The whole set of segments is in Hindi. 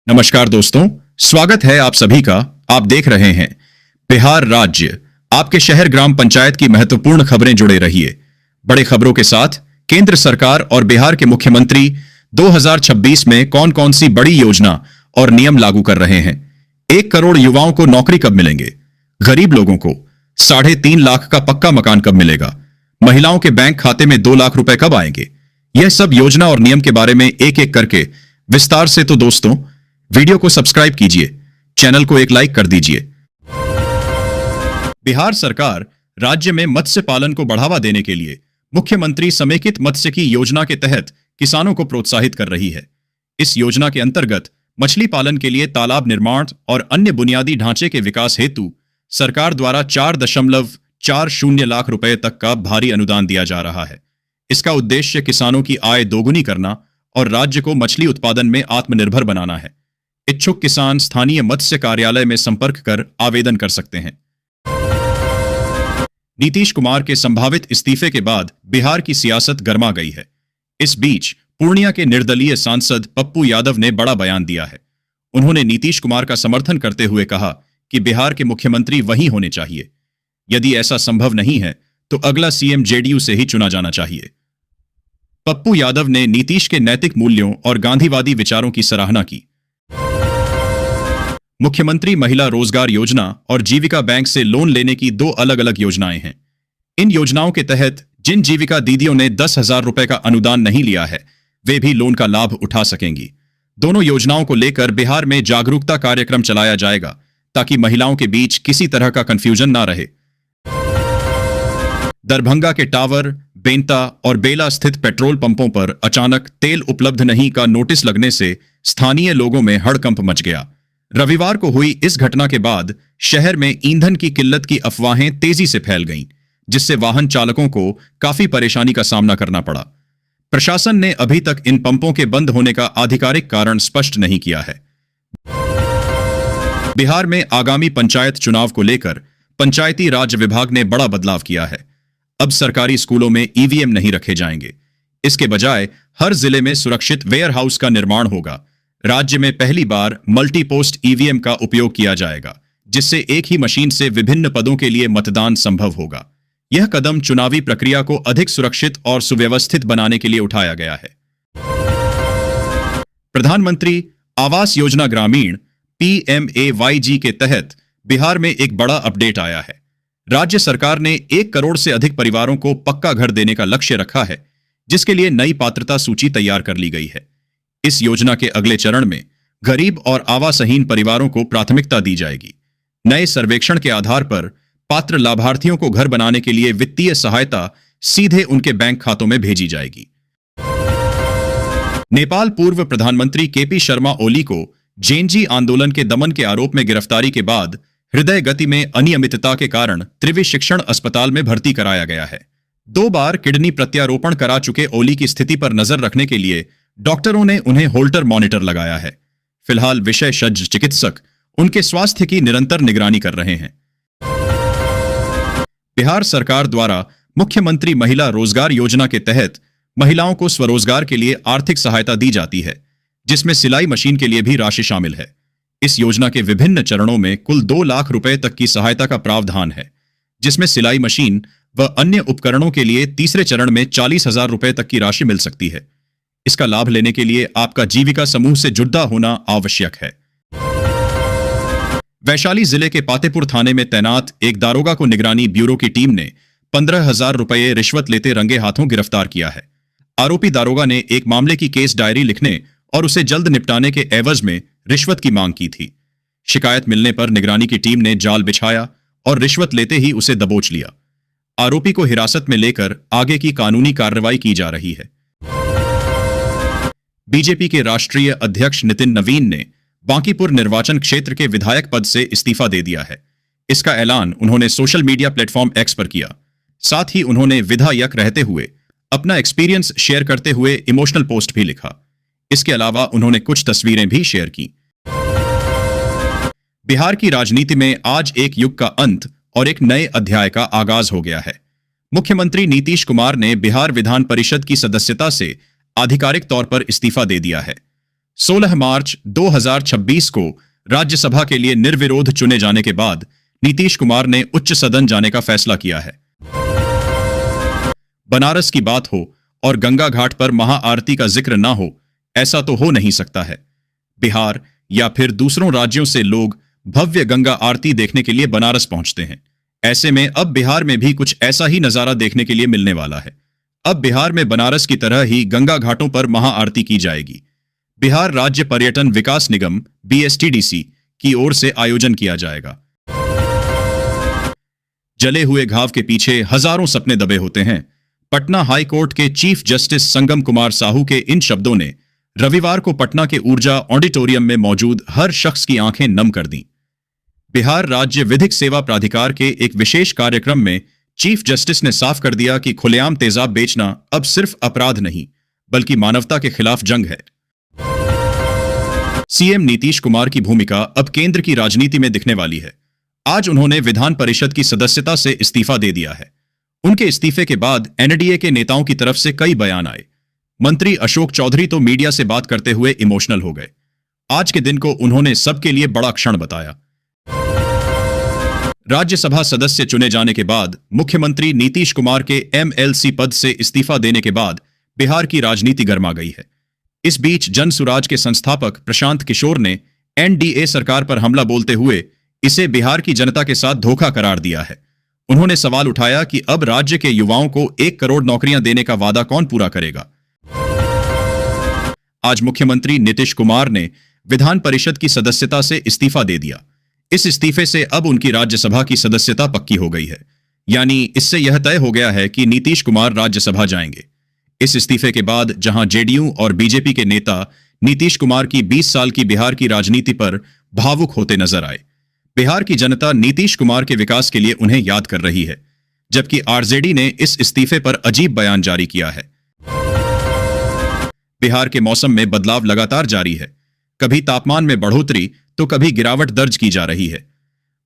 नमस्कार दोस्तों, स्वागत है आप सभी का। आप देख रहे हैं बिहार राज्य, आपके शहर ग्राम पंचायत की महत्वपूर्ण खबरें। जुड़े रहिए बड़े खबरों के साथ। केंद्र सरकार और बिहार के मुख्यमंत्री 2026 में कौन कौन सी बड़ी योजना और नियम लागू कर रहे हैं। 1 करोड़ युवाओं को नौकरी कब मिलेंगे? गरीब लोगों को 3.5 लाख का पक्का मकान कब मिलेगा? महिलाओं के बैंक खाते में 2 लाख रुपए कब आएंगे? यह सब योजना और नियम के बारे में एक एक करके विस्तार से। तो दोस्तों, वीडियो को सब्सक्राइब कीजिए, चैनल को एक लाइक कर दीजिए। बिहार सरकार राज्य में मत्स्य पालन को बढ़ावा देने के लिए मुख्यमंत्री समेकित मत्स्य की योजना के तहत किसानों को प्रोत्साहित कर रही है। इस योजना के अंतर्गत मछली पालन के लिए तालाब निर्माण और अन्य बुनियादी ढांचे के विकास हेतु सरकार द्वारा 4.40 लाख रुपए तक का भारी अनुदान दिया जा रहा है। इसका उद्देश्य किसानों की आय दोगुनी करना और राज्य को मछली उत्पादन में आत्मनिर्भर बनाना है। इच्छुक किसान स्थानीय मत्स्य कार्यालय में संपर्क कर आवेदन कर सकते हैं। नीतीश कुमार के संभावित इस्तीफे के बाद बिहार की सियासत गर्मा गई है। इस बीच पूर्णिया के निर्दलीय सांसद पप्पू यादव ने बड़ा बयान दिया है। उन्होंने नीतीश कुमार का समर्थन करते हुए कहा कि बिहार के मुख्यमंत्री वही होने चाहिए। यदि ऐसा संभव नहीं है तो अगला सीएम जेडीयू से ही चुना जाना चाहिए। पप्पू यादव ने नीतीश के नैतिक मूल्यों और गांधीवादी विचारों की सराहना की। मुख्यमंत्री महिला रोजगार योजना और जीविका बैंक से लोन लेने की 2 अलग अलग योजनाएं हैं। इन योजनाओं के तहत जिन जीविका दीदियों ने 10,000 रुपए का अनुदान नहीं लिया है, वे भी लोन का लाभ उठा सकेंगी। दोनों योजनाओं को लेकर बिहार में जागरूकता कार्यक्रम चलाया जाएगा ताकि महिलाओं के बीच किसी तरह का कंफ्यूजन ना रहे। दरभंगा के टावर, बेंता और बेला स्थित पेट्रोल पंपों पर अचानक तेल उपलब्ध नहीं का नोटिस लगने से स्थानीय लोगों में हड़कंप मच गया। रविवार को हुई इस घटना के बाद शहर में ईंधन की किल्लत की अफवाहें तेजी से फैल गईं, जिससे वाहन चालकों को काफी परेशानी का सामना करना पड़ा। प्रशासन ने अभी तक इन पंपों के बंद होने का आधिकारिक कारण स्पष्ट नहीं किया है। बिहार में आगामी पंचायत चुनाव को लेकर पंचायती राज विभाग ने बड़ा बदलाव किया है। अब सरकारी स्कूलों में ईवीएम नहीं रखे जाएंगे। इसके बजाय हर जिले में सुरक्षित वेयर हाउस का निर्माण होगा। राज्य में पहली बार मल्टी पोस्ट ईवीएम का उपयोग किया जाएगा, जिससे एक ही मशीन से विभिन्न पदों के लिए मतदान संभव होगा। यह कदम चुनावी प्रक्रिया को अधिक सुरक्षित और सुव्यवस्थित बनाने के लिए उठाया गया है। प्रधानमंत्री आवास योजना ग्रामीण PMAYG के तहत बिहार में एक बड़ा अपडेट आया है। राज्य सरकार ने 1 करोड़ से अधिक परिवारों को पक्का घर देने का लक्ष्य रखा है, जिसके लिए नई पात्रता सूची तैयार कर ली गई है। इस योजना के अगले चरण में गरीब और आवासहीन परिवारों को प्राथमिकता दी जाएगी। नए सर्वेक्षण के आधार पर पात्र लाभार्थियों को घर बनाने के लिए वित्तीय सहायता सीधे उनके बैंक खातों में भेजी जाएगी। नेपाल पूर्व प्रधानमंत्री केपी शर्मा ओली को जेएनजी आंदोलन के दमन के आरोप में गिरफ्तारी के बाद हृदय गति में अनियमितता के कारण त्रिवी शिक्षण अस्पताल में भर्ती कराया गया है। 2 बार किडनी प्रत्यारोपण करा चुके ओली की स्थिति पर नजर रखने के लिए डॉक्टरों ने उन्हें होल्टर मॉनिटर लगाया है। फिलहाल विशेषज्ञ चिकित्सक उनके स्वास्थ्य की निरंतर निगरानी कर रहे हैं। बिहार सरकार द्वारा मुख्यमंत्री महिला रोजगार योजना के तहत महिलाओं को स्वरोजगार के लिए आर्थिक सहायता दी जाती है, जिसमें सिलाई मशीन के लिए भी राशि शामिल है। इस योजना के विभिन्न चरणों में कुल 2 लाख रुपए तक की सहायता का प्रावधान है, जिसमें सिलाई मशीन व अन्य उपकरणों के लिए तीसरे चरण में 40,000 रुपए तक की राशि मिल सकती है। इसका लाभ लेने के लिए आपका जीविका समूह से जुड़ा होना आवश्यक है। वैशाली जिले के पातेपुर थाने में तैनात एक दारोगा को निगरानी ब्यूरो की टीम ने 15,000 रुपए रिश्वत लेते रंगे हाथों गिरफ्तार किया है। आरोपी दारोगा ने एक मामले की केस डायरी लिखने और उसे जल्द निपटाने के एवज में रिश्वत की मांग की थी। शिकायत मिलने पर निगरानी की टीम ने जाल बिछाया और रिश्वत लेते ही उसे दबोच लिया। आरोपी को हिरासत में लेकर आगे की कानूनी कार्रवाई की जा रही है। बीजेपी के राष्ट्रीय अध्यक्ष नितिन नवीन ने बांकीपुर निर्वाचन क्षेत्र के विधायक पद से इस्तीफा दे दिया है। इसका ऐलान उन्होंने सोशल मीडिया प्लेटफॉर्म एक्स पर किया। साथ ही उन्होंने विधायक रहते हुए अपना एक्सपीरियंस शेयर करते हुए इमोशनल पोस्ट भी लिखा। इसके अलावा उन्होंने कुछ तस्वीरें भी शेयर की। बिहार की राजनीति में आज एक युग का अंत और एक नए अध्याय का आगाज हो गया है। मुख्यमंत्री नीतीश कुमार ने बिहार विधान परिषद की सदस्यता से आधिकारिक तौर पर इस्तीफा दे दिया है। 16 मार्च 2026 को राज्यसभा के लिए निर्विरोध चुने जाने के बाद नीतीश कुमार ने उच्च सदन जाने का फैसला किया है। बनारस की बात हो और गंगा घाट पर महाआरती का जिक्र ना हो, ऐसा तो हो नहीं सकता है। बिहार या फिर दूसरों राज्यों से लोग भव्य गंगा आरती देखने के लिए बनारस पहुंचते हैं। ऐसे में अब बिहार में भी कुछ ऐसा ही नजारा देखने के लिए मिलने वाला है। अब बिहार में बनारस की तरह ही गंगा घाटों पर महाआरती की जाएगी। बिहार राज्य पर्यटन विकास निगम BSTDC की ओर से आयोजन किया जाएगा। जले हुए घाव के पीछे हजारों सपने दबे होते हैं। पटना हाई कोर्ट के चीफ जस्टिस संगम कुमार साहू के इन शब्दों ने रविवार को पटना के ऊर्जा ऑडिटोरियम में मौजूद हर शख्स की आंखें नम कर दी। बिहार राज्य विधिक सेवा प्राधिकार के एक विशेष कार्यक्रम में चीफ जस्टिस ने साफ कर दिया कि खुलेआम तेजाब बेचना अब सिर्फ अपराध नहीं, बल्कि मानवता के खिलाफ जंग है। सीएम नीतीश कुमार की भूमिका अब केंद्र की राजनीति में दिखने वाली है। आज उन्होंने विधान परिषद की सदस्यता से इस्तीफा दे दिया है। उनके इस्तीफे के बाद NDA के नेताओं की तरफ से कई बयान आए। मंत्री अशोक चौधरी तो मीडिया से बात करते हुए इमोशनल हो गए। आज के दिन को उन्होंने सबके लिए बड़ा क्षण बताया। राज्यसभा सदस्य चुने जाने के बाद मुख्यमंत्री नीतीश कुमार के MLC पद से इस्तीफा देने के बाद बिहार की राजनीति गर्मा गई है। इस बीच जनसुराज के संस्थापक प्रशांत किशोर ने NDA सरकार पर हमला बोलते हुए इसे बिहार की जनता के साथ धोखा करार दिया है। उन्होंने सवाल उठाया कि अब राज्य के युवाओं को 1 करोड़ नौकरियां देने का वादा कौन पूरा करेगा। आज मुख्यमंत्री नीतीश कुमार ने विधान परिषद की सदस्यता से इस्तीफा दे दिया। इस इस्तीफे से अब उनकी राज्यसभा की सदस्यता पक्की हो गई है। यानी इससे यह तय हो गया है कि नीतीश कुमार राज्यसभा जाएंगे। इस इस्तीफे के बाद जहां JDU और BJP के नेता नीतीश कुमार की 20 साल की बिहार की राजनीति पर भावुक होते नजर आए। बिहार की जनता नीतीश कुमार के विकास के लिए उन्हें याद कर रही है, जबकि RJD ने इस इस्तीफे पर अजीब बयान जारी किया है। बिहार के मौसम में बदलाव लगातार जारी है। कभी तापमान में बढ़ोतरी तो कभी गिरावट दर्ज की जा रही है।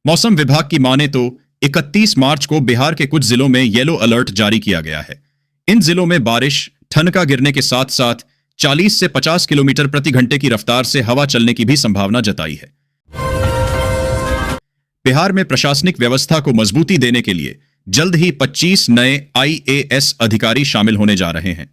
मौसम विभाग की माने तो 31 मार्च को बिहार के कुछ जिलों में येलो अलर्ट जारी किया गया है। इन जिलों में बारिश, ठनका गिरने के साथ साथ 40 से 50 किलोमीटर प्रति घंटे की रफ्तार से हवा चलने की भी संभावना जताई है। बिहार में प्रशासनिक व्यवस्था को मजबूती देने के लिए जल्द ही 25 नए IAS अधिकारी शामिल होने जा रहे हैं।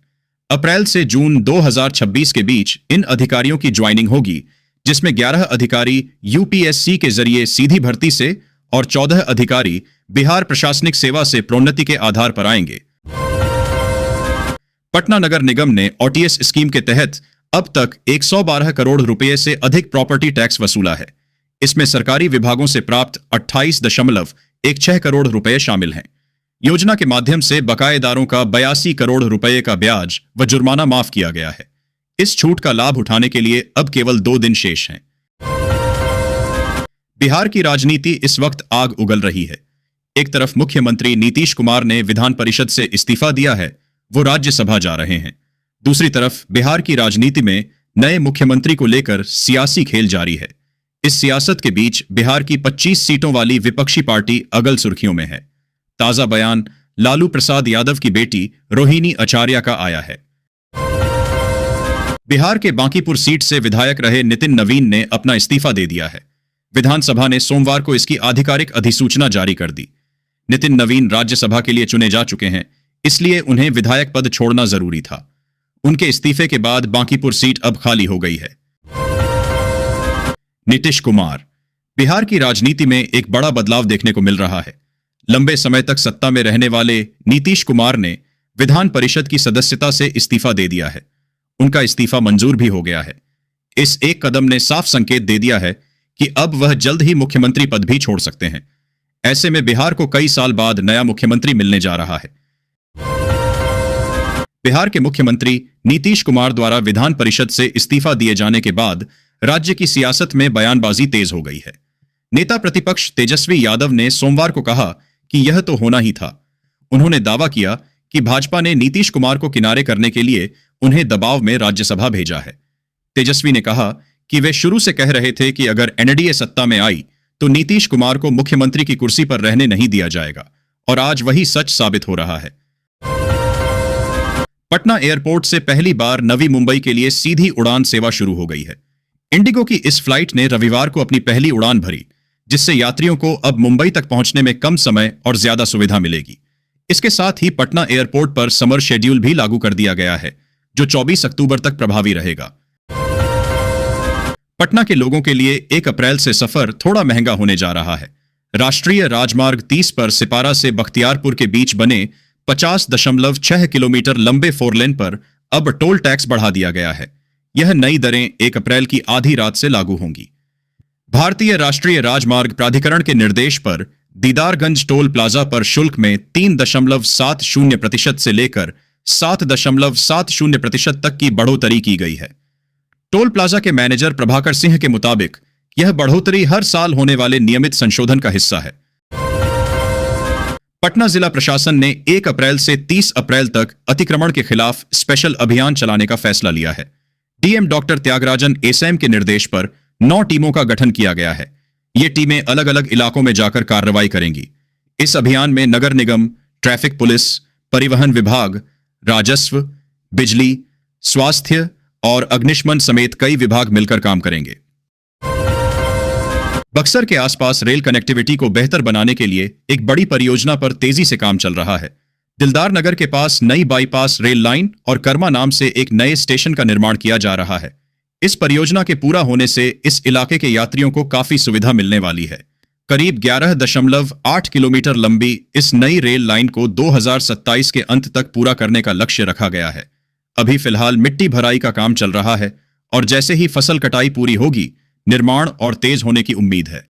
अप्रैल से जून 2026 के बीच इन अधिकारियों की ज्वाइनिंग होगी, जिसमें 11 अधिकारी UPSC के जरिए सीधी भर्ती से और 14 अधिकारी बिहार प्रशासनिक सेवा से प्रोन्नति के आधार पर आएंगे। पटना नगर निगम ने OTS स्कीम के तहत अब तक 112 करोड़ रुपए से अधिक प्रॉपर्टी टैक्स वसूला है। इसमें सरकारी विभागों से प्राप्त 28.16 करोड़ रुपए शामिल हैं। योजना के माध्यम से बकायेदारों का 82 करोड़ रुपए का ब्याज व जुर्माना माफ किया गया है। इस छूट का लाभ उठाने के लिए अब केवल 2 दिन शेष हैं। बिहार की राजनीति इस वक्त आग उगल रही है। एक तरफ मुख्यमंत्री नीतीश कुमार ने विधान परिषद से इस्तीफा दिया है, वो राज्यसभा जा रहे हैं। दूसरी तरफ बिहार की राजनीति में नए मुख्यमंत्री को लेकर सियासी खेल जारी है। इस सियासत के बीच बिहार की 25 सीटों वाली विपक्षी पार्टी अगल सुर्खियों में है। ताजा बयान लालू प्रसाद यादव की बेटी रोहिणी आचार्य का आया है। बिहार के बांकीपुर सीट से विधायक रहे नितिन नवीन ने अपना इस्तीफा दे दिया है। विधानसभा ने सोमवार को इसकी आधिकारिक अधिसूचना जारी कर दी। नितिन नवीन राज्यसभा के लिए चुने जा चुके हैं, इसलिए उन्हें विधायक पद छोड़ना जरूरी था। उनके इस्तीफे के बाद बांकीपुर सीट अब खाली हो गई है। नीतीश कुमार। बिहार की राजनीति में एक बड़ा बदलाव देखने को मिल रहा है। लंबे समय तक सत्ता में रहने वाले नीतीश कुमार ने विधान परिषद की सदस्यता से इस्तीफा दे दिया है। उनका इस्तीफा मंजूर भी हो गया है। इस एक कदम ने साफ संकेत दे दिया है कि अब वह जल्द ही मुख्यमंत्री पद भी छोड़ सकते हैं। ऐसे में बिहार को कई साल बाद नया मुख्यमंत्री मिलने जा रहा है। बिहार के मुख्यमंत्री नीतीश कुमार द्वारा विधान परिषद से इस्तीफा दिए जाने के बाद राज्य की सियासत में बयानबाजी तेज हो गई है। नेता प्रतिपक्ष तेजस्वी यादव ने सोमवार को कहा कि यह तो होना ही था। उन्होंने दावा किया कि भाजपा ने नीतीश कुमार को किनारे करने के लिए उन्हें दबाव में राज्यसभा भेजा है। तेजस्वी ने कहा कि वे शुरू से कह रहे थे कि अगर NDA सत्ता में आई तो नीतीश कुमार को मुख्यमंत्री की कुर्सी पर रहने नहीं दिया जाएगा, और आज वही सच साबित हो रहा है। पटना एयरपोर्ट से पहली बार नवी मुंबई के लिए सीधी उड़ान सेवा शुरू हो गई है। इंडिगो की इस फ्लाइट ने रविवार को अपनी पहली उड़ान भरी, जिससे यात्रियों को अब मुंबई तक पहुंचने में कम समय और ज्यादा सुविधा मिलेगी। इसके साथ ही पटना एयरपोर्ट पर समर शेड्यूल भी लागू कर दिया गया है, जो 24 अक्टूबर तक प्रभावी रहेगा। पटना के लोगों के लिए 1 अप्रैल से सफर थोड़ा महंगा होने जा रहा है। राष्ट्रीय राजमार्ग 30 पर सिपारा से बख्तियारपुर के बीच बने 50.6 किलोमीटर लंबे 4 लेन पर अब टोल टैक्स बढ़ा दिया गया है। यह नई दरें 1 अप्रैल की आधी रात से लागू होंगी। भारतीय राष्ट्रीय राजमार्ग प्राधिकरण के निर्देश पर दीदारगंज टोल प्लाजा पर शुल्क में 3.70% से लेकर 7.70% तक की बढ़ोतरी की गई है। टोल प्लाजा के मैनेजर प्रभाकर सिंह के मुताबिक यह बढ़ोतरी हर साल होने वाले नियमित संशोधन का हिस्सा है। पटना जिला प्रशासन ने 1 अप्रैल से 30 अप्रैल तक अतिक्रमण के खिलाफ स्पेशल अभियान चलाने का फैसला लिया है। डीएम डॉक्टर त्यागराजन एसएम के निर्देश पर 9 टीमों का गठन किया गया है। ये टीमें अलग अलग इलाकों में जाकर कार्रवाई करेंगी। इस अभियान में नगर निगम, ट्रैफिक पुलिस, परिवहन विभाग, राजस्व, बिजली, स्वास्थ्य और अग्निशमन समेत कई विभाग मिलकर काम करेंगे। बक्सर के आसपास रेल कनेक्टिविटी को बेहतर बनाने के लिए एक बड़ी परियोजना पर तेजी से काम चल रहा है। दिलदार नगर के पास नई बाईपास रेल लाइन और कर्मा नाम से एक नए स्टेशन का निर्माण किया जा रहा है। इस परियोजना के पूरा होने से इस इलाके के यात्रियों को काफी सुविधा मिलने वाली है। करीब 11.8 किलोमीटर लंबी इस नई रेल लाइन को 2027 के अंत तक पूरा करने का लक्ष्य रखा गया है। अभी फिलहाल मिट्टी भराई का काम चल रहा है और जैसे ही फसल कटाई पूरी होगी, निर्माण और तेज होने की उम्मीद है।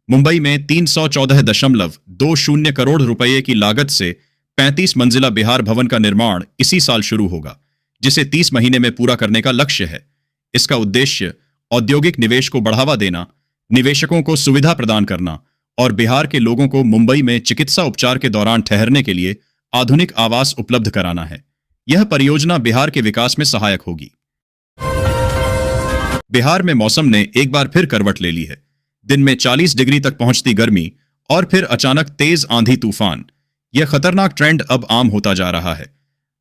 मुंबई में 314.20 करोड़ रुपए की लागत से 35 मंजिला बिहार भवन का निर्माण इसी साल शुरू होगा, जिसे 30 महीने में पूरा करने का लक्ष्य है। इसका उद्देश्य औद्योगिक निवेश को बढ़ावा देना, निवेशकों को सुविधा प्रदान करना और बिहार के लोगों को मुंबई में चिकित्सा उपचार के दौरान ठहरने के लिए आधुनिक आवास उपलब्ध कराना है। यह परियोजना बिहार के विकास में सहायक होगी। बिहार में मौसम ने एक बार फिर करवट ले ली है। दिन में 40 डिग्री तक पहुंचती गर्मी और फिर अचानक तेज आंधी तूफान, यह खतरनाक ट्रेंड अब आम होता जा रहा है।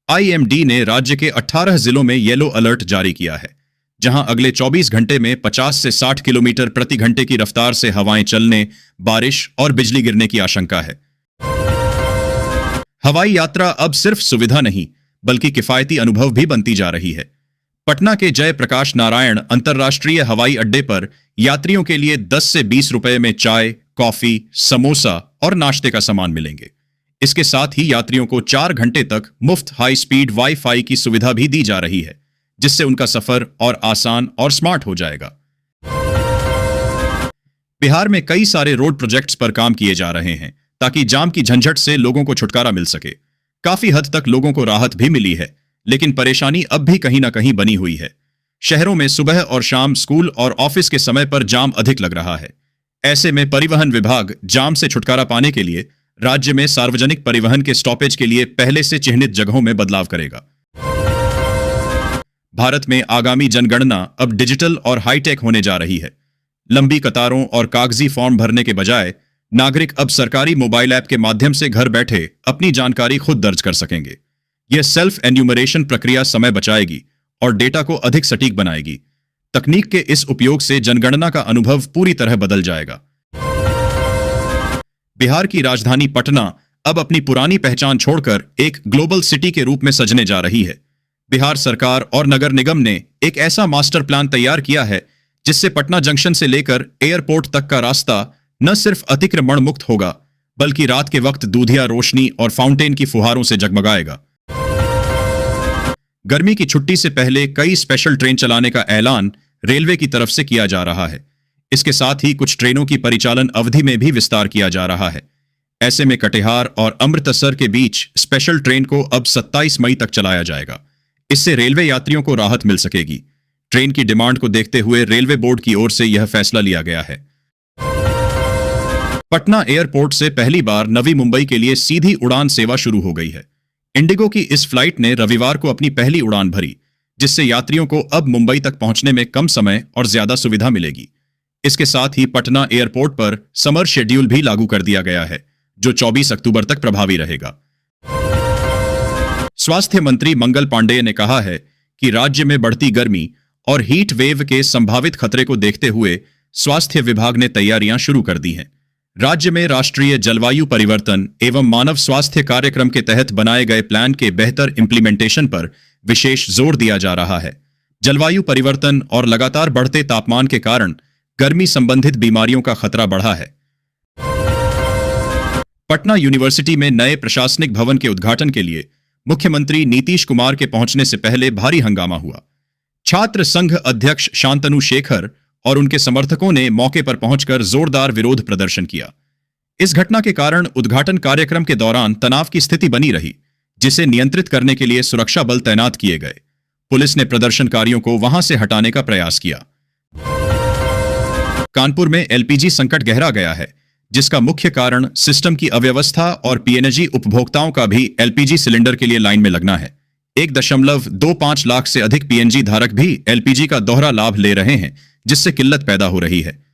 आईएमडी ने राज्य के 18 जिलों में येलो अलर्ट जारी किया है, जहां अगले 24 घंटे में 50 से 60 किलोमीटर प्रति घंटे की रफ्तार से हवाएं चलने, बारिश और बिजली गिरने की आशंका है। हवाई यात्रा अब सिर्फ सुविधा नहीं, बल्कि किफायती अनुभव भी बनती जा रही है। पटना के जयप्रकाश नारायण अंतर्राष्ट्रीय हवाई अड्डे पर यात्रियों के लिए 10 से 20 रुपए में चाय, कॉफी, समोसा और नाश्ते का सामान मिलेंगे। इसके साथ ही यात्रियों को 4 घंटे तक मुफ्त हाई स्पीड वाईफाई की सुविधा भी दी जा रही है, जिससे उनका सफर और आसान और स्मार्ट हो जाएगा। बिहार में कई सारे रोड प्रोजेक्ट्स पर काम किए जा रहे हैं, ताकि जाम की झंझट से लोगों को छुटकारा मिल सके। काफी हद तक लोगों को राहत भी मिली है, लेकिन परेशानी अब भी कहीं ना कहीं बनी हुई है। शहरों में सुबह और शाम स्कूल और ऑफिस के समय पर जाम अधिक लग रहा है। ऐसे में परिवहन विभाग जाम से छुटकारा पाने के लिए राज्य में सार्वजनिक परिवहन के स्टॉपेज के लिए पहले से चिह्नित जगहों में बदलाव करेगा। भारत में आगामी जनगणना अब डिजिटल और हाईटेक होने जा रही है। लंबी कतारों और कागजी फॉर्म भरने के बजाय नागरिक अब सरकारी मोबाइल ऐप के माध्यम से घर बैठे अपनी जानकारी खुद दर्ज कर सकेंगे। यह सेल्फ एन्यूमरेशन प्रक्रिया समय बचाएगी और डेटा को अधिक सटीक बनाएगी। तकनीक के इस उपयोग से जनगणना का अनुभव पूरी तरह बदल जाएगा। बिहार की राजधानी पटना अब अपनी पुरानी पहचान छोड़कर एक ग्लोबल सिटी के रूप में सजने जा रही है। बिहार सरकार और नगर निगम ने एक ऐसा मास्टर प्लान तैयार किया है, जिससे पटना जंक्शन से लेकर एयरपोर्ट तक का रास्ता न सिर्फ अतिक्रमण मुक्त होगा, बल्कि रात के वक्त दूधिया रोशनी और फाउंटेन की फुहारों से जगमगाएगा। गर्मी की छुट्टी से पहले कई स्पेशल ट्रेन चलाने का ऐलान रेलवे की तरफ से किया जा रहा है। इसके साथ ही कुछ ट्रेनों की परिचालन अवधि में भी विस्तार किया जा रहा है। ऐसे में कटिहार और अमृतसर के बीच स्पेशल ट्रेन को अब 27 मई तक चलाया जाएगा। इससे रेलवे यात्रियों को राहत मिल सकेगी। ट्रेन की डिमांड को देखते हुए रेलवे बोर्ड की ओर से यह फैसला लिया गया है। पटना एयरपोर्ट से पहली बार नवी मुंबई के लिए सीधी उड़ान सेवा शुरू हो गई है। इंडिगो की इस फ्लाइट ने रविवार को अपनी पहली उड़ान भरी, जिससे यात्रियों को अब मुंबई तक पहुंचने में कम समय और ज्यादा सुविधा मिलेगी। इसके साथ ही पटना एयरपोर्ट पर समर शेड्यूल भी लागू कर दिया गया है, जो 24 अक्टूबर तक प्रभावी रहेगा। स्वास्थ्य मंत्री मंगल पांडेय ने कहा है कि राज्य में बढ़ती गर्मी और हीट वेव के संभावित खतरे को देखते हुए स्वास्थ्य विभाग ने तैयारियां शुरू कर दी हैं। राज्य में राष्ट्रीय जलवायु परिवर्तन एवं मानव स्वास्थ्य कार्यक्रम के तहत बनाए गए प्लान के बेहतर इंप्लीमेंटेशन पर विशेष जोर दिया जा रहा है। जलवायु परिवर्तन और लगातार बढ़ते तापमान के कारण गर्मी संबंधित बीमारियों का खतरा बढ़ा है। पटना यूनिवर्सिटी में नए प्रशासनिक भवन के उद्घाटन के लिए मुख्यमंत्री नीतीश कुमार के पहुंचने से पहले भारी हंगामा हुआ। छात्र संघ अध्यक्ष शांतनु शेखर और उनके समर्थकों ने मौके पर पहुंचकर जोरदार विरोध प्रदर्शन किया। इस घटना के कारण उद्घाटन कार्यक्रम के दौरान तनाव की स्थिति बनी रही, जिसे नियंत्रित करने के लिए सुरक्षा बल तैनात किए गए। पुलिस ने प्रदर्शनकारियों को वहां से हटाने का प्रयास किया। कानपुर में एलपीजी संकट गहरा गया है, जिसका मुख्य कारण सिस्टम की अव्यवस्था और पीएनजी उपभोक्ताओं का भी एलपीजी सिलेंडर के लिए लाइन में लगना है। 1.25 लाख से अधिक पीएनजी धारक भी एलपीजी का दोहरा लाभ ले रहे हैं, जिससे किल्लत पैदा हो रही है।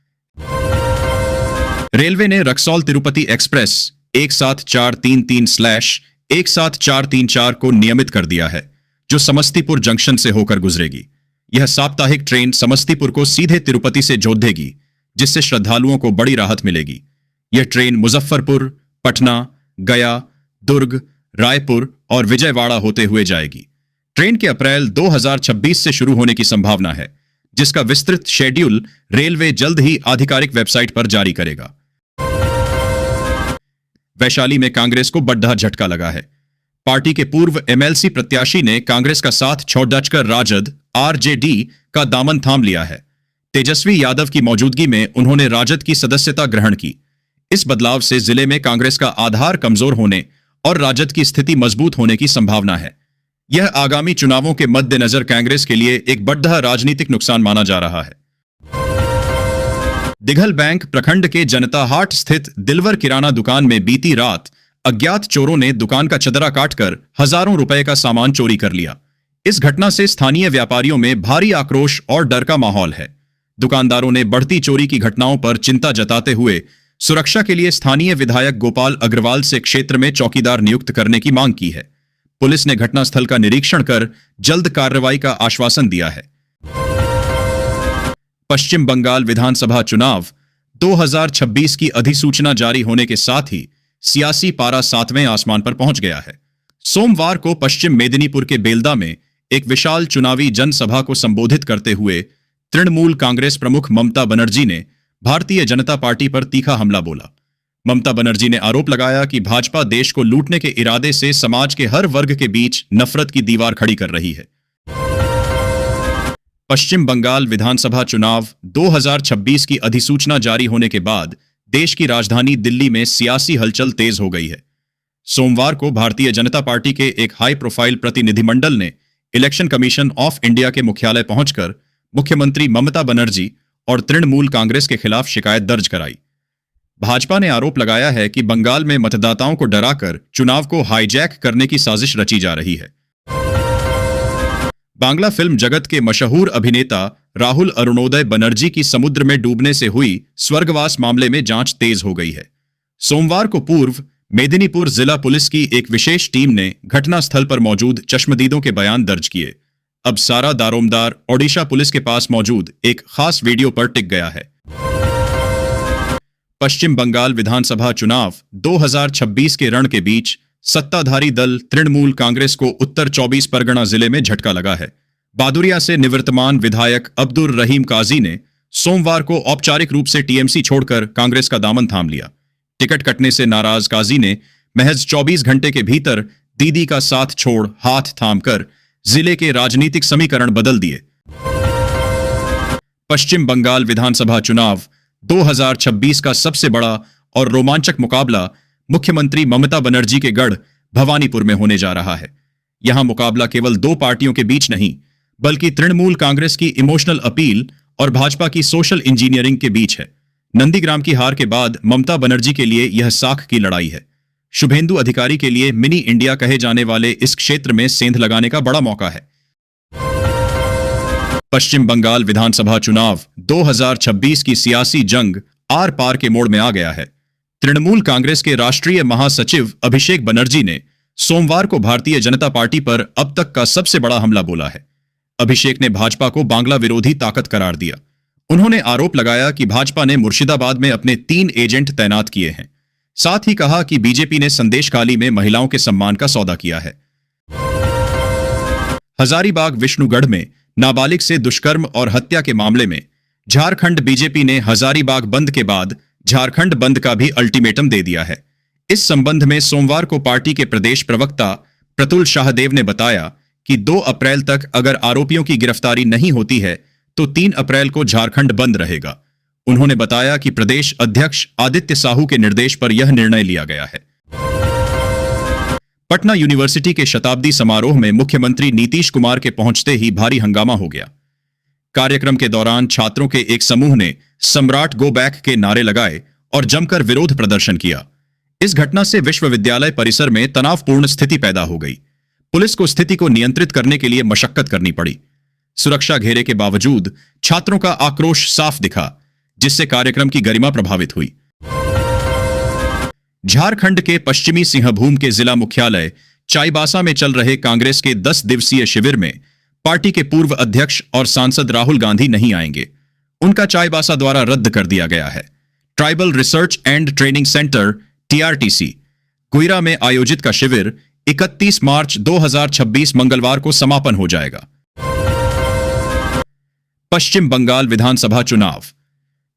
रेलवे ने रक्सौल तिरुपति एक्सप्रेस 17433/17434 को नियमित कर दिया है, जो समस्तीपुर जंक्शन से होकर गुजरेगी। यह साप्ताहिक ट्रेन समस्तीपुर को सीधे तिरुपति से जोड़ देगी, जिससे श्रद्धालुओं को बड़ी राहत मिलेगी। यह ट्रेन मुजफ्फरपुर, पटना, गया, दुर्ग, रायपुर और विजयवाड़ा होते हुए जाएगी। ट्रेन के अप्रैल 2026 से शुरू होने की संभावना है, जिसका विस्तृत शेड्यूल रेलवे जल्द ही आधिकारिक वेबसाइट पर जारी करेगा। वैशाली में कांग्रेस को बड़ा झटका लगा है। पार्टी के पूर्व एमएलसी प्रत्याशी ने कांग्रेस का साथ छोड़कर राजद आरजेडी का दामन थाम लिया है। तेजस्वी यादव की मौजूदगी में उन्होंने राजद की सदस्यता ग्रहण की। इस बदलाव से जिले में कांग्रेस का आधार कमजोर होने और राजद की स्थिति मजबूत होने की संभावना है। यह आगामी चुनावों के मद्देनजर कांग्रेस के लिए एक बड़ा राजनीतिक नुकसान माना जा रहा है। दिघल बैंक प्रखंड के जनता हाट स्थित दिलवर किराना दुकान में बीती रात अज्ञात चोरों ने दुकान का चदरा काटकर हजारों रुपए का सामान चोरी कर लिया। इस घटना से स्थानीय व्यापारियों में भारी आक्रोश और डर का माहौल है। दुकानदारों ने बढ़ती चोरी की घटनाओं पर चिंता जताते हुए सुरक्षा के लिए स्थानीय विधायक गोपाल अग्रवाल से क्षेत्र में चौकीदार नियुक्त करने की मांग की है। पुलिस ने घटनास्थल का निरीक्षण कर जल्द कार्रवाई का आश्वासन दिया है। पश्चिम बंगाल विधानसभा चुनाव 2026 की अधिसूचना जारी होने के साथ ही सियासी पारा 7वें आसमान पर पहुंच गया है। सोमवार को पश्चिम मेदिनीपुर के बेलदा में एक विशाल चुनावी जनसभा को संबोधित करते हुए तृणमूल कांग्रेस प्रमुख ममता बनर्जी ने भारतीय जनता पार्टी पर तीखा हमला बोला। ममता बनर्जी ने आरोप लगाया कि भाजपा देश को लूटने के इरादे से समाज के हर वर्ग के बीच नफरत की दीवार खड़ी कर रही है। पश्चिम बंगाल विधानसभा चुनाव 2026 की अधिसूचना जारी होने के बाद देश की राजधानी दिल्ली में सियासी हलचल तेज हो गई है। सोमवार को भारतीय जनता पार्टी के एक हाई प्रोफाइल प्रतिनिधिमंडल ने इलेक्शन कमीशन ऑफ इंडिया के मुख्यालय पहुंचकर मुख्यमंत्री ममता बनर्जी और तृणमूल कांग्रेस के खिलाफ शिकायत दर्ज कराई। भाजपा ने आरोप लगाया है कि बंगाल में मतदाताओं को डराकर चुनाव को हाईजैक करने की साजिश रची जा रही है। बांग्ला फिल्म जगत के मशहूर अभिनेता राहुल अरुणोदय बनर्जी की समुद्र में डूबने से हुई स्वर्गवास मामले में जांच तेज हो गई है। सोमवार को पूर्व मेदिनीपुर जिला पुलिस की एक विशेष टीम ने घटनास्थल पर मौजूद चश्मदीदों के बयान दर्ज किए। अब सारा दारोमदार ओडिशा पुलिस के पास मौजूद एक खास वीडियो पर टिक गया है। पश्चिम बंगाल विधानसभा चुनाव 2026 के रण के बीच सत्ताधारी दल तृणमूल कांग्रेस को उत्तर 24 परगना जिले में झटका लगा है। बादुरिया से निवर्तमान विधायक अब्दुल रहीम काजी ने सोमवार को औपचारिक रूप से टीएमसी छोड़कर कांग्रेस का दामन थाम लिया। टिकट कटने से नाराज काजी ने महज 24 घंटे के भीतर दीदी का साथ छोड़ हाथ थामकर जिले के राजनीतिक समीकरण बदल दिए। पश्चिम बंगाल विधानसभा चुनाव 2026 का सबसे बड़ा और रोमांचक मुकाबला मुख्यमंत्री ममता बनर्जी के गढ़ भवानीपुर में होने जा रहा है। यहां मुकाबला केवल दो पार्टियों के बीच नहीं, बल्कि तृणमूल कांग्रेस की इमोशनल अपील और भाजपा की सोशल इंजीनियरिंग के बीच है। नंदीग्राम की हार के बाद ममता बनर्जी के लिए यह साख की लड़ाई है। शुभेंदु अधिकारी के लिए मिनी इंडिया कहे जाने वाले इस क्षेत्र में सेंध लगाने का बड़ा मौका है। पश्चिम बंगाल विधानसभा चुनाव 2026 की सियासी जंग आर पार के मोड़ में आ गया है। तृणमूल कांग्रेस के राष्ट्रीय महासचिव अभिषेक बनर्जी ने सोमवार को भारतीय जनता पार्टी पर अब तक का सबसे बड़ा हमला बोला है। अभिषेक ने भाजपा को बांग्ला विरोधी ताकत करार दिया। उन्होंने आरोप लगाया कि भाजपा ने मुर्शिदाबाद में अपने 3 एजेंट तैनात किए हैं। साथ ही कहा कि बीजेपी ने संदेशखाली में महिलाओं के सम्मान का सौदा किया है। हजारीबाग विष्णुगढ़ में नाबालिग से दुष्कर्म और हत्या के मामले में झारखंड बीजेपी ने हजारीबाग बंद के बाद झारखंड बंद का भी अल्टीमेटम दे दिया है। इस संबंध में सोमवार को पार्टी के प्रदेश प्रवक्ता प्रतुल शाहदेव ने बताया कि 2 अप्रैल तक अगर आरोपियों की गिरफ्तारी नहीं होती है तो 3 अप्रैल को झारखंड बंद रहेगा। उन्होंने बताया कि प्रदेश अध्यक्ष आदित्य साहू के निर्देश पर यह निर्णय लिया गया है। पटना यूनिवर्सिटी के शताब्दी समारोह में मुख्यमंत्री नीतीश कुमार के पहुंचते ही भारी हंगामा हो गया। कार्यक्रम के दौरान छात्रों के एक समूह ने सम्राट गो बैक के नारे लगाए और जमकर विरोध प्रदर्शन किया। इस घटना से विश्वविद्यालय परिसर में तनावपूर्ण स्थिति पैदा हो गई। पुलिस को स्थिति को नियंत्रित करने के लिए मशक्कत करनी पड़ी। सुरक्षा घेरे के बावजूद छात्रों का आक्रोश साफ दिखा, जिससे कार्यक्रम की गरिमा प्रभावित हुई। झारखंड के पश्चिमी सिंहभूम के जिला मुख्यालय चाईबासा में चल रहे कांग्रेस के 10 दिवसीय शिविर में पार्टी के पूर्व अध्यक्ष और सांसद राहुल गांधी नहीं आएंगे। उनका चाईबासा द्वारा रद्द कर दिया गया है। Tribal research and training centre TRTC गुइरा में आयोजित का शिविर 31 मार्च 2026 मंगलवार को समापन हो जाएगा। पश्चिम बंगाल विधानसभा चुनाव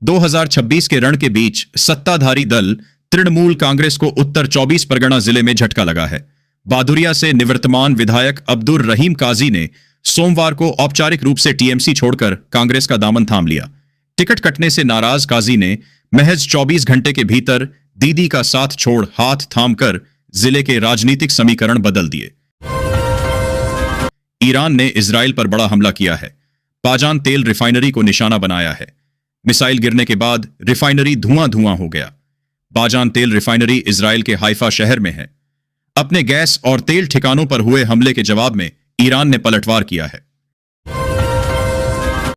2026 के रण के बीच सत्ताधारी दल तृणमूल कांग्रेस को उत्तर 24 परगना जिले में झटका लगा है। बादुरिया से निवर्तमान विधायक अब्दुर रहीम काजी ने सोमवार को औपचारिक रूप से TMC छोड़कर कांग्रेस का दामन थाम लिया। टिकट कटने से नाराज काजी ने महज 24 घंटे के भीतर दीदी का साथ छोड़ हाथ थामकर जिले के राजनीतिक समीकरण बदल दिए। ईरान ने इजराइल पर बड़ा हमला किया है। पाजान तेल रिफाइनरी को निशाना बनाया है। मिसाइल गिरने के बाद रिफाइनरी धुआं हो गया। बाजान तेल रिफाइनरी इजराइल के हाइफा शहर में है। अपने गैस और तेल ठिकानों पर हुए हमले के जवाब में ईरान ने पलटवार किया है।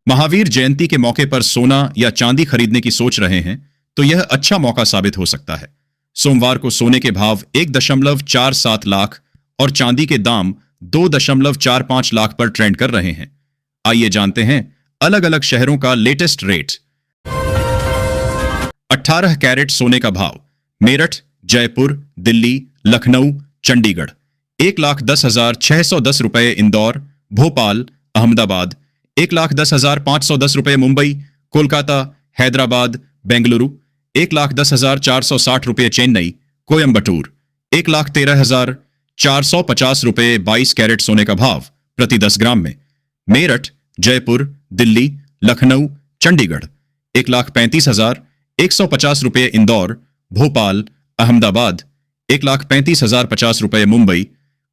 महावीर जयंती के मौके पर सोना या चांदी खरीदने की सोच रहे हैं तो यह अच्छा मौका साबित हो सकता है। सोमवार को सोने के भाव 1.47 लाख और चांदी के दाम 2.45 लाख पर ट्रेंड कर रहे हैं। आइए जानते हैं अलग अलग शहरों का लेटेस्ट रेट। 18 कैरेट सोने का भाव मेरठ, जयपुर, दिल्ली, लखनऊ, चंडीगढ़ 1,10,610 रुपए। इंदौर, भोपाल, अहमदाबाद 1,10,510 रुपए। मुंबई, कोलकाता, हैदराबाद, बेंगलुरु 1,10,460 रुपए। चेन्नई, कोयंबटूर 1,13,450 रुपए। 22 कैरेट सोने का भाव प्रति 10 ग्राम में मेरठ, जयपुर, दिल्ली, लखनऊ, चंडीगढ़ 1,35,150 रुपए। इंदौर, भोपाल, अहमदाबाद 1,35,050 रुपए। मुंबई,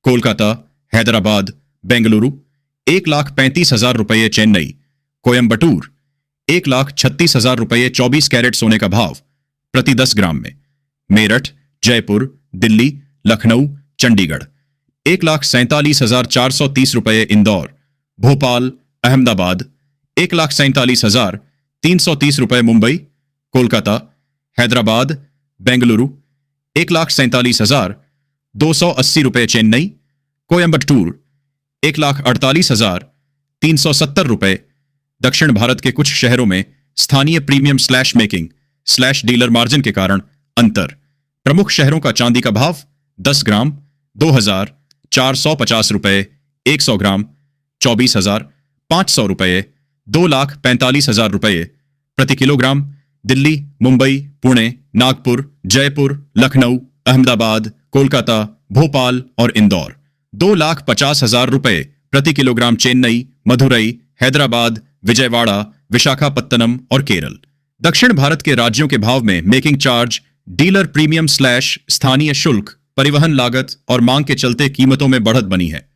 कोलकाता, हैदराबाद, बेंगलुरु 1,35,000 रुपए। चेन्नई, कोयंबटूर 1,36,000 रुपए। 24 कैरेट सोने का भाव प्रति 10 ग्राम में मेरठ, जयपुर, दिल्ली, लखनऊ, चंडीगढ़ 1,47,430 रुपए। इंदौर, भोपाल, अहमदाबाद 1,47,330 रुपए। मुंबई, कोलकाता, हैदराबाद, बेंगलुरु 1,47,280 रुपए। चेन्नई, कोयंबटूर 1,48,370 रुपए। दक्षिण भारत के कुछ शहरों में स्थानीय premium slash making slash dealer margin के कारण अंतर। प्रमुख शहरों का चांदी का भाव 10 ग्राम 2,450 रुपए। 100 ग्राम 24,500 रुपए। 2,45,000 रुपए प्रति किलोग्राम। दिल्ली, मुंबई, पुणे, नागपुर, जयपुर, लखनऊ, अहमदाबाद, कोलकाता, भोपाल और इंदौर 2,50,000 रुपए प्रति किलोग्राम। चेन्नई, मदुरई, हैदराबाद, विजयवाड़ा, विशाखापत्तनम और केरल। दक्षिण भारत के राज्यों के भाव में making charge, dealer premium slash स्थानीय शुल्क, परिवहन लागत और मांग के चलते कीमतों में बढ़त बनी है।